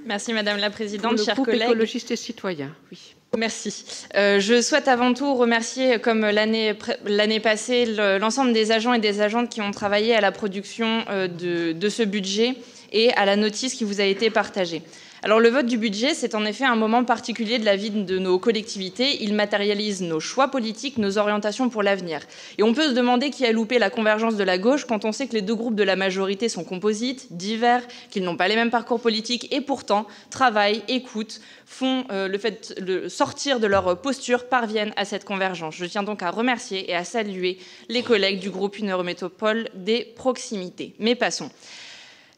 Merci Madame la Présidente, chers collègues. Écologiste et citoyen, oui. Merci. Je souhaite avant tout remercier, comme l'année passée, l'ensemble des agents et des agentes qui ont travaillé à la production de ce budget et à la notice qui vous a été partagée. Alors le vote du budget, c'est en effet un moment particulier de la vie de nos collectivités. Il matérialise nos choix politiques, nos orientations pour l'avenir. Et on peut se demander qui a loupé la convergence de la gauche quand on sait que les deux groupes de la majorité sont composites, divers, qu'ils n'ont pas les mêmes parcours politiques et pourtant travaillent, écoutent, font sortir de leur posture, parviennent à cette convergence. Je tiens donc à remercier et à saluer les collègues du groupe Une Eurométropole des proximités. Mais passons.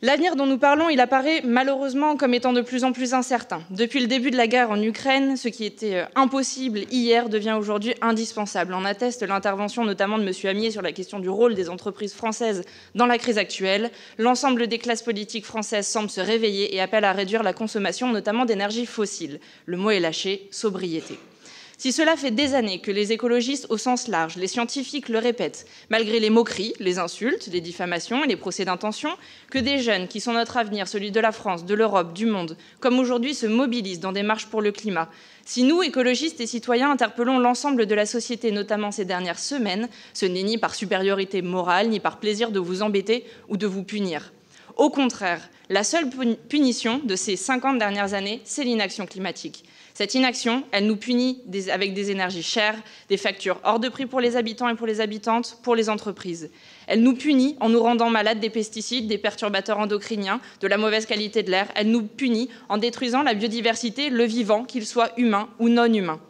L'avenir dont nous parlons, il apparaît malheureusement comme étant de plus en plus incertain. Depuis le début de la guerre en Ukraine, ce qui était impossible hier devient aujourd'hui indispensable. En atteste l'intervention notamment de M. Amier sur la question du rôle des entreprises françaises dans la crise actuelle. L'ensemble des classes politiques françaises semble se réveiller et appelle à réduire la consommation, notamment d'énergie fossile. Le mot est lâché, sobriété. Si cela fait des années que les écologistes au sens large, les scientifiques le répètent, malgré les moqueries, les insultes, les diffamations et les procès d'intention, que des jeunes qui sont notre avenir, celui de la France, de l'Europe, du monde, comme aujourd'hui se mobilisent dans des marches pour le climat, si nous, écologistes et citoyens, interpellons l'ensemble de la société, notamment ces dernières semaines, ce n'est ni par supériorité morale, ni par plaisir de vous embêter ou de vous punir. Au contraire, la seule punition de ces 50 dernières années, c'est l'inaction climatique. Cette inaction, elle nous punit avec des énergies chères, des factures hors de prix pour les habitants et pour les habitantes, pour les entreprises. Elle nous punit en nous rendant malades des pesticides, des perturbateurs endocriniens, de la mauvaise qualité de l'air. Elle nous punit en détruisant la biodiversité, le vivant, qu'il soit humain ou non humain.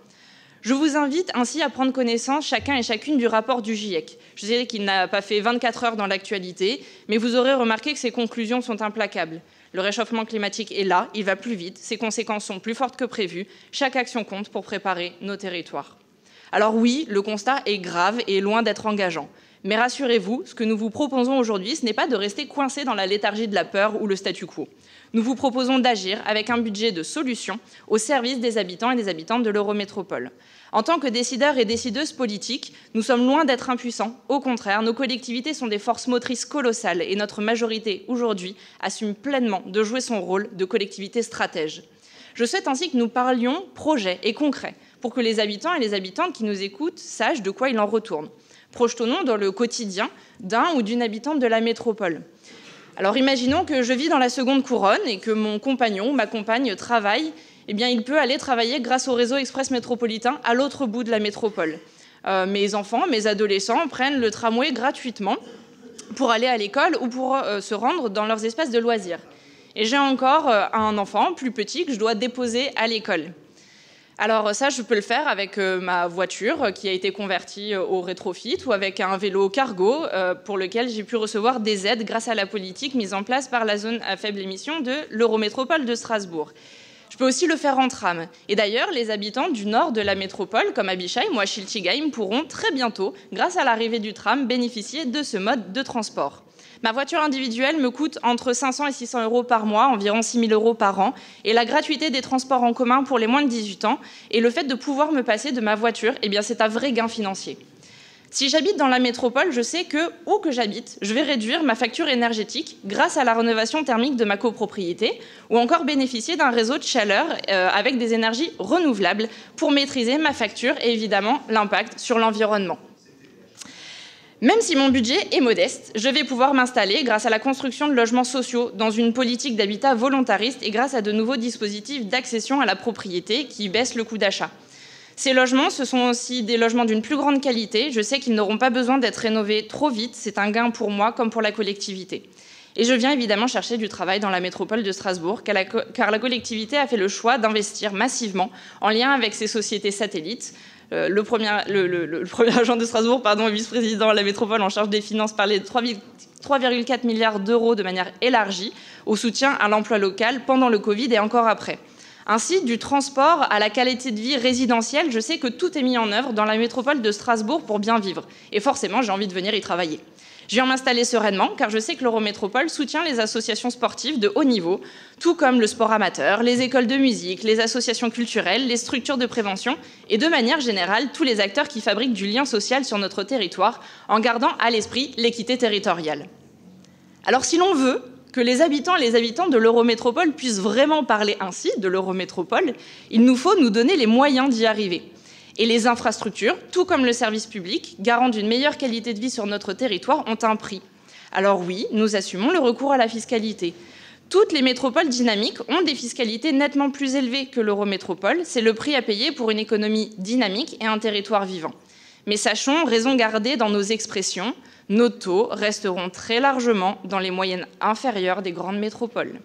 Je vous invite ainsi à prendre connaissance, chacun et chacune, du rapport du GIEC. Je sais qu'il n'a pas fait 24 heures dans l'actualité, mais vous aurez remarqué que ses conclusions sont implacables. Le réchauffement climatique est là, il va plus vite, ses conséquences sont plus fortes que prévues. Chaque action compte pour préparer nos territoires. Alors oui, le constat est grave et loin d'être engageant. Mais rassurez-vous, ce que nous vous proposons aujourd'hui, ce n'est pas de rester coincé dans la léthargie de la peur ou le statu quo. Nous vous proposons d'agir avec un budget de solutions au service des habitants et des habitantes de l'Eurométropole. En tant que décideurs et décideuses politiques, nous sommes loin d'être impuissants. Au contraire, nos collectivités sont des forces motrices colossales et notre majorité, aujourd'hui, assume pleinement de jouer son rôle de collectivité stratège. Je souhaite ainsi que nous parlions projets et concrets pour que les habitants et les habitantes qui nous écoutent sachent de quoi il en retourne. Projetons-nous dans le quotidien d'un ou d'une habitante de la métropole. Alors imaginons que je vis dans la seconde couronne et que mon compagnon ou ma compagne travaille. Eh bien, il peut aller travailler grâce au réseau express métropolitain à l'autre bout de la métropole. Mes enfants, mes adolescents prennent le tramway gratuitement pour aller à l'école ou pour se rendre dans leurs espaces de loisirs. Et j'ai encore un enfant plus petit que je dois déposer à l'école. Alors ça, je peux le faire avec ma voiture qui a été convertie au rétrofit ou avec un vélo cargo pour lequel j'ai pu recevoir des aides grâce à la politique mise en place par la zone à faible émission de l'Eurométropole de Strasbourg. Je peux aussi le faire en tram. Et d'ailleurs, les habitants du nord de la métropole, comme Abisheim ou Schiltigheim, pourront très bientôt, grâce à l'arrivée du tram, bénéficier de ce mode de transport. Ma voiture individuelle me coûte entre 500 et 600 euros par mois, environ 6 000 euros par an. Et la gratuité des transports en commun pour les moins de 18 ans et le fait de pouvoir me passer de ma voiture, eh bien, c'est un vrai gain financier. Si j'habite dans la métropole, je sais que, où que j'habite, je vais réduire ma facture énergétique grâce à la rénovation thermique de ma copropriété ou encore bénéficier d'un réseau de chaleur avec des énergies renouvelables pour maîtriser ma facture et évidemment l'impact sur l'environnement. Même si mon budget est modeste, je vais pouvoir m'installer grâce à la construction de logements sociaux dans une politique d'habitat volontariste et grâce à de nouveaux dispositifs d'accession à la propriété qui baissent le coût d'achat. Ces logements, ce sont aussi des logements d'une plus grande qualité. Je sais qu'ils n'auront pas besoin d'être rénovés trop vite. C'est un gain pour moi comme pour la collectivité. Et je viens évidemment chercher du travail dans la métropole de Strasbourg, car la collectivité a fait le choix d'investir massivement en lien avec ses sociétés satellites. Le premier agent de Strasbourg, vice-président de la métropole en charge des finances, parlait de 3,4 milliards d'euros de manière élargie au soutien à l'emploi local pendant le Covid et encore après. Ainsi, du transport à la qualité de vie résidentielle, je sais que tout est mis en œuvre dans la métropole de Strasbourg pour bien vivre. Et forcément, j'ai envie de venir y travailler. Je viens m'installer sereinement, car je sais que l'Eurométropole soutient les associations sportives de haut niveau, tout comme le sport amateur, les écoles de musique, les associations culturelles, les structures de prévention et de manière générale, tous les acteurs qui fabriquent du lien social sur notre territoire en gardant à l'esprit l'équité territoriale. Alors si l'on veut que les habitants et les habitantes de l'Eurométropole puissent vraiment parler ainsi de l'Eurométropole, il nous faut nous donner les moyens d'y arriver. Et les infrastructures, tout comme le service public, garant d'une meilleure qualité de vie sur notre territoire, ont un prix. Alors oui, nous assumons le recours à la fiscalité. Toutes les métropoles dynamiques ont des fiscalités nettement plus élevées que l'Eurométropole. C'est le prix à payer pour une économie dynamique et un territoire vivant. Mais sachons raison garder dans nos expressions. Nos taux resteront très largement dans les moyennes inférieures des grandes métropoles.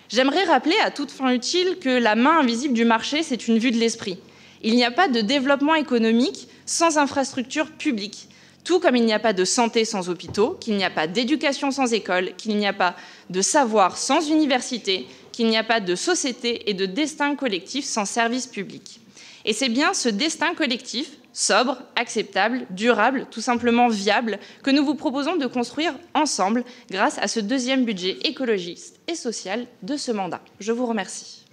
J'aimerais rappeler à toute fin utile que la main invisible du marché, c'est une vue de l'esprit. Il n'y a pas de développement économique sans infrastructures publiques. Tout comme il n'y a pas de santé sans hôpitaux, qu'il n'y a pas d'éducation sans école, qu'il n'y a pas de savoir sans université, qu'il n'y a pas de société et de destin collectif sans service public. Et c'est bien ce destin collectif, sobre, acceptable, durable, tout simplement viable, que nous vous proposons de construire ensemble grâce à ce deuxième budget écologiste et social de ce mandat. Je vous remercie.